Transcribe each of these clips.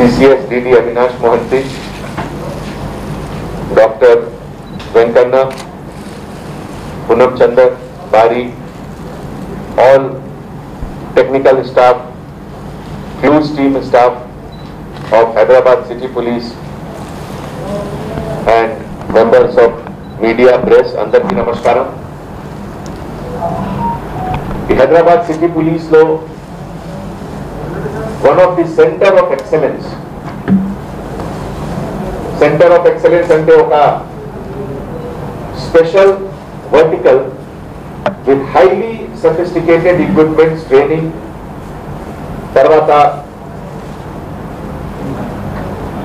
CCS DD Avinash Mohanty, Dr. Venkanna, Punam Chandar, Bari, all technical staff, Clues team staff of Hyderabad City Police and members of media, press, andarki namaskaram. The Hyderabad City Police lo one of the center of excellence. Center of excellence ante oka special vertical with highly sophisticated equipments, training, tarvata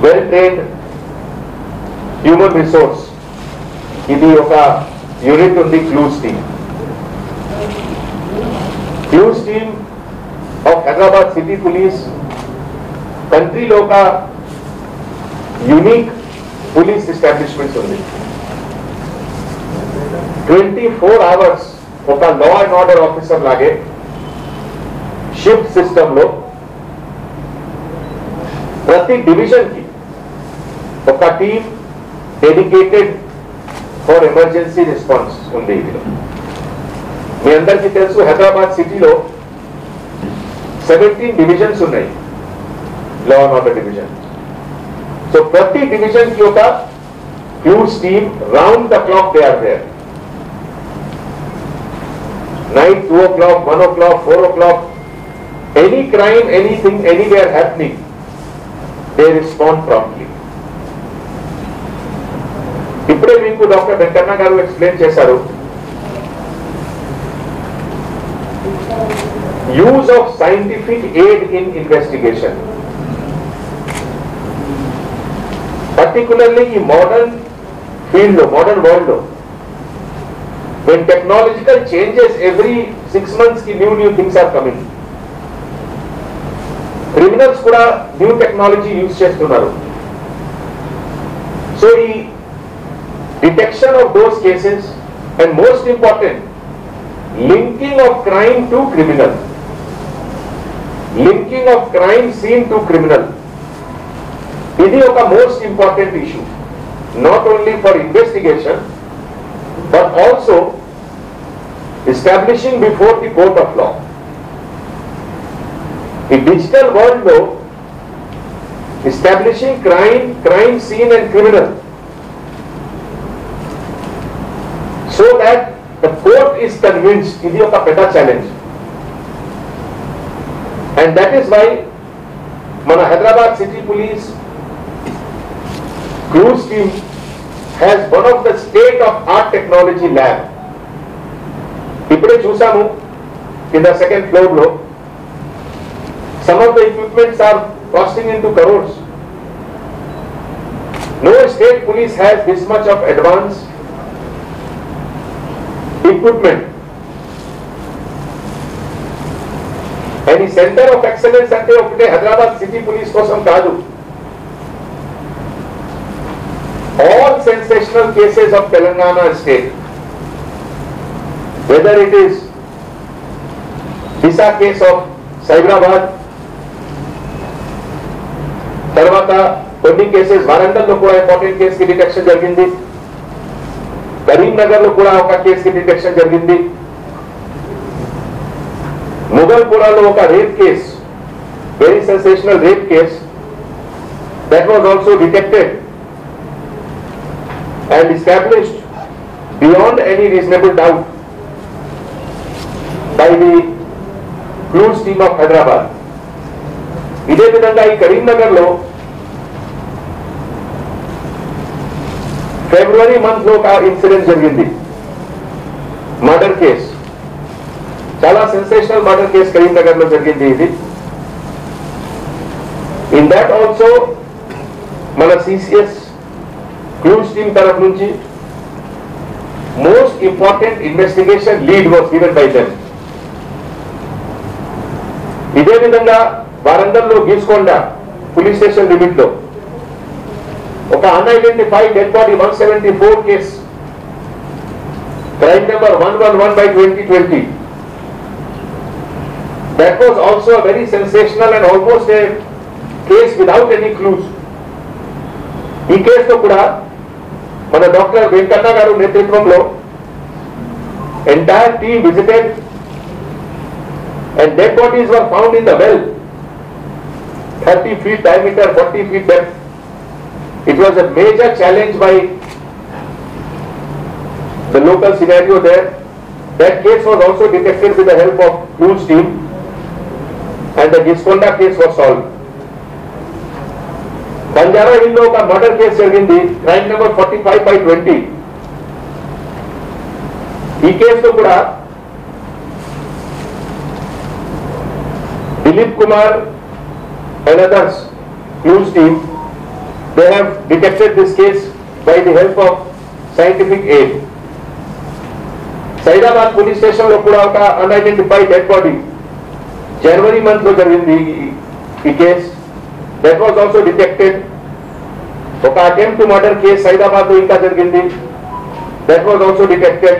well trained human resource. Idi oka unit undi Clues team. Clues team of Hyderabad City Police country lo ka unique police establishments undi. 24 hours oka law and order officer lage shift system lo prati division ki oka team dedicated for emergency response undi. మీ అందరికీ తెలుసు హైదరాబాద్ సిటీలో 17 divisions ఉన్నాయి, law and order division. So ప్రతి division కి ఒక clues team round the clock they are there. Night 2 o'clock, 1 o'clock, 4 o'clock, any crime, anything, anywhere happening, they respond promptly. ఇప్పుడే మీకు doctor Venkanna గారు ఎక్స్ప్లెయిన్ చేశారు. Use of scientific aid in investigation, particularly in modern field, modern world, when technological changes every 6 months, new things are coming. Criminals kuda new technology use chestunnaru. So the detection of those cases, and most important, linking of crime to criminal, linking of crime scene to criminal, ఇది ఒక most important issue, not only for investigation but also establishing before the court of law. ఈ digital world లో establishing crime scene and criminal so that the court is convinced, ఇది ఒక పెద్ద challenge. And that is why మన Hyderabad city police Clues team has one of the state of art technology lab. ఇప్పుడే చూసాము కింద second floor లో some of the equipments are costing into crores. No state police has this much of advanced equipment. And the center of excellence ante okate Hyderabad City Police kosam kaadu. All sensational cases of Telangana state, whether it is Disa case of Cyberabad, tarvata కొన్ని cases Warangal లో కూడా important case కి detection జరిగింది, కరీంనగర్ లో కూడా ఒక case కి detection జరిగింది, ముగల్పురాలో ఒక rape case, very sensational rape case, that was also detected and established beyond any reasonable doubt by the Clues team of Hyderabad. ఇదే విధంగా ఈ కరీంనగర్ లో ఫిబ్రవరి మంత్ లో ఒక ఇన్సిడెంట్ జరిగింది, మర్డర్ కేస్, చాలా సెన్సేషనల్ మర్డర్ కేస్ కరీంనగర్ లో జరిగింది ఇది. ఇన్ దట్ ఆల్సో మన సిసిఎస్ క్లూస్ టీమ్ తరఫు నుంచి most important investigation lead was given by them. ఇదే విధంగా వారంగల్ లో గీసుకొండ పోలీస్ స్టేషన్ లిమిట్ లో ఒక unidentified dead body 174 case, crime number 111/2020. That was also a very sensational and almost a case without any clues. ఈ కేసులో కూడా మన డాక్టర్ వెంకన్న గారు నేతృత్వంలో entire team visited and dead bodies were found in the well, 30 feet diameter, 40 feet depth. It was a major challenge by the local scenario there. That case was also detected with the help of clues team and the Gisconda case was solved. Banjara Hill lo ka murder case jarigindi, crime number 45/20. ఈ కేసులో కూడా Dilip Kumar and others, clues team, they have detected this case by the help of scientific aid. Saidabad police station lo kuda oka unidentified dead body January month lo jarigindi ee case, that was also detected. Oka attempt to murder case Saidabad lo inka jarigindi, that was also detected.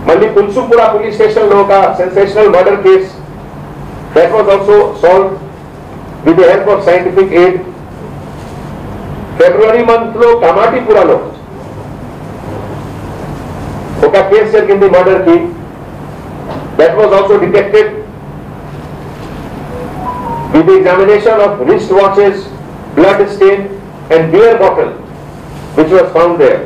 Malli Kulsupura police station lo oka sensational murder case, that was also solved with the help of scientific aid. February month lo Kamatipura lo oka case jarigindi murder ki, that was also detected with the examination of wrist watches, blood stain and beer bottle which was found there.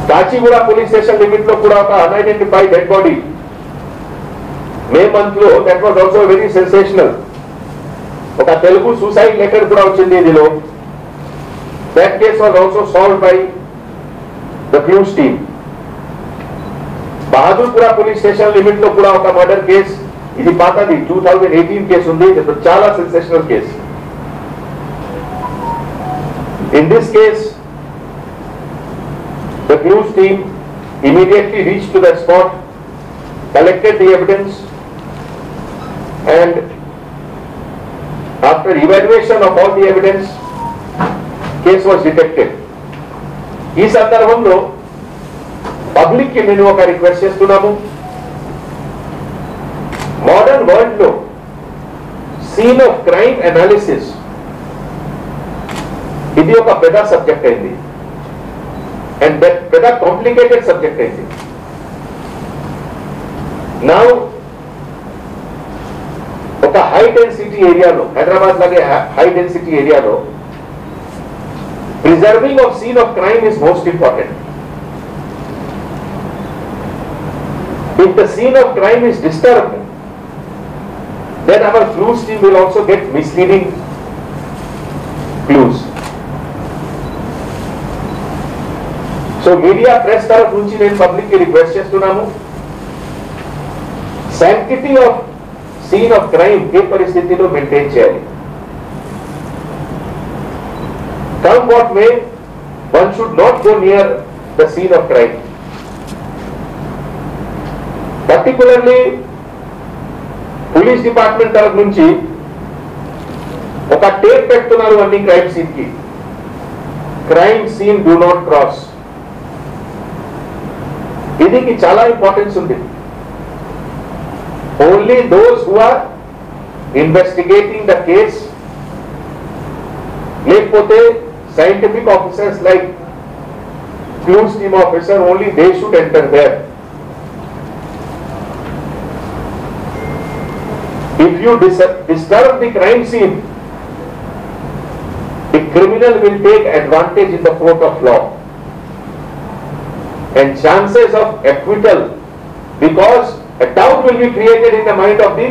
Kachigura police station limit lo kuda oka unidentified dead body May month lo, that was also very sensational. Oka Telugu suicide letter kuda vachindi idilo, that case was also solved by the clues team. Bahadurpura police station limit lo kuda oka murder case, ఇది పాతది 2018 case ఉంది, ఇది చాలా sensational case. In this case, the clues team immediately reached to the spot, collected the evidence and after evaluation of all the evidence, case was detected. ఈ సందర్భంలో public కి నేను ఒక రిక్వెస్ట్ చేస్తున్నాము. మోడర్న్ వరల్డ్ లో సీన్ ఆఫ్ క్రైమ్ అనాలిసిస్ ఇది ఒక పెద్ద సబ్జెక్ట్ అయింది అండ్ పెద్ద కాంప్లికేటెడ్ సబ్జెక్ట్ అయింది. నౌ ఒక హై డెన్సిటీ ఏరియాలో, హైదరాబాద్ లాగే హై డెన్సిటీ ఏరియాలో preserving of scene of crime is most important. If the scene of crime is disturbed, then our clues team will also get misleading clues. So media press taraf nunchi nenu public ki request chestunnanu, sanctity of scene of crime ఏ పరిస్థితిలో maintain చేయాలి. Come what may, one should not go near the scene of crime. Particularly, police department taraf nunchi oka tape pettunnaru anni crime scene ki, crime scene do not cross. Idiki chala importance undi. Only those who are investigating the case, lekapothe scientific officers like clues team officer, only they should enter there. If you disturb the crime scene, the criminal will take advantage in the court of law and chances of acquittal, because a doubt will be created in the mind of the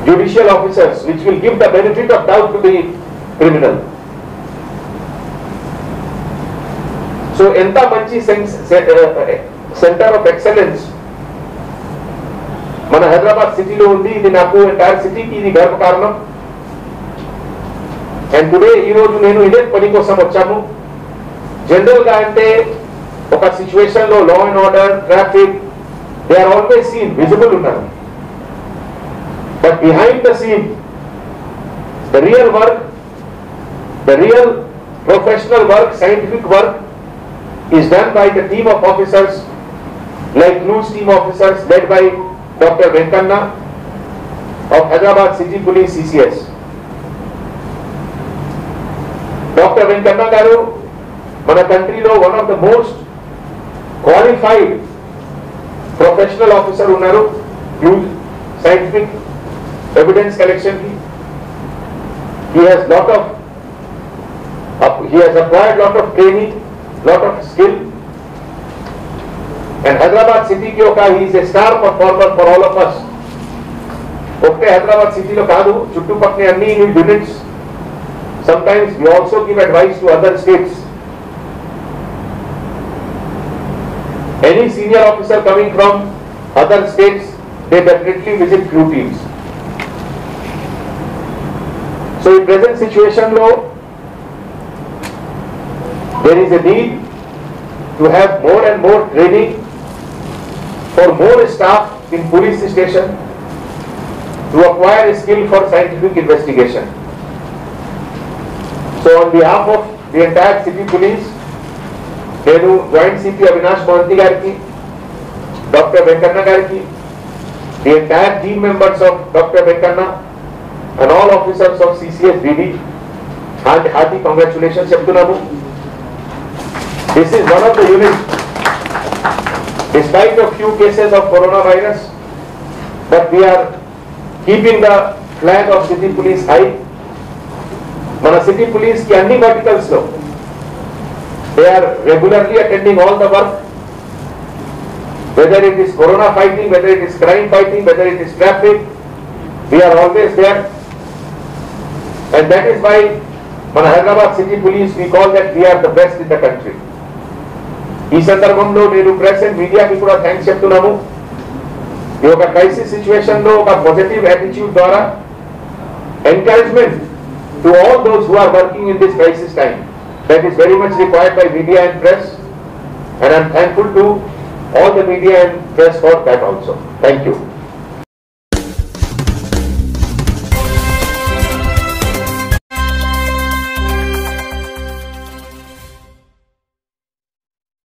judicial officers, which will give the benefit of doubt to the criminal. So enta manchi center of excellence మన హైదరాబాద్ సిటీలో ఉంది. ఇది నాకు entire సిటీకి ఇది గర్వ కారణం. And today ఈ రోజు నేను ఇదే పని కోసం వచ్చాము. జనరల్ గా అంటే ఒక సిచ్యువేషన్ లో law and order, traffic, they are always seen, visible ఉన్నారు. But behind the scene, the real work, the real professional work, scientific work is done by the team of officers like cruise team officers led by Dr. Venkanna of Hyderabad City Police CCS. Dr. Venkanna garu మన కంట్రీలో one of the most qualified professional officer ఉన్నారు scientific evidence collection కి. he has acquired lot of training, lot of skill, and Hyderabad city ki oka he is a star performer for all of us. Okay, Hyderabad city lo kaadu chuttu pakkane anni units. Sometimes we also give advice to other states. Any senior officer coming from other states, they definitely visit crew teams. So in present situation low, there is a need to have more and more training for more staff in police station to acquire a skill for scientific investigation. So on behalf of the entire city police, నేను joint CP Avinash Mohanty గారికి, doctor Venkanna గారికి, the entire team members of doctor Venkanna and all officers of CCS DD hearty congratulations చెప్తున్నాము. This is one of the unit despite of few cases of corona virus, but we are keeping the flag of city police high. మన city police కి అన్ని verticals లో they are regularly attending all the work, whether it is corona fighting, whether it is crime fighting, whether it is traffic, we are always there. And that is why మన Hyderabad city police we call that we are the best in the country. ఈ సందర్భంలో నేను press and మీడియాకి కూడా thanks చెప్తున్నాము. ఈ ఒక crisis situation లో ఒక పాజిటివ్ యాటిట్యూడ్ ద్వారా encouragement to all those who are working in this crisis time. That is very much required by media and press, and I am thankful to all the media and press for that also. Thank you.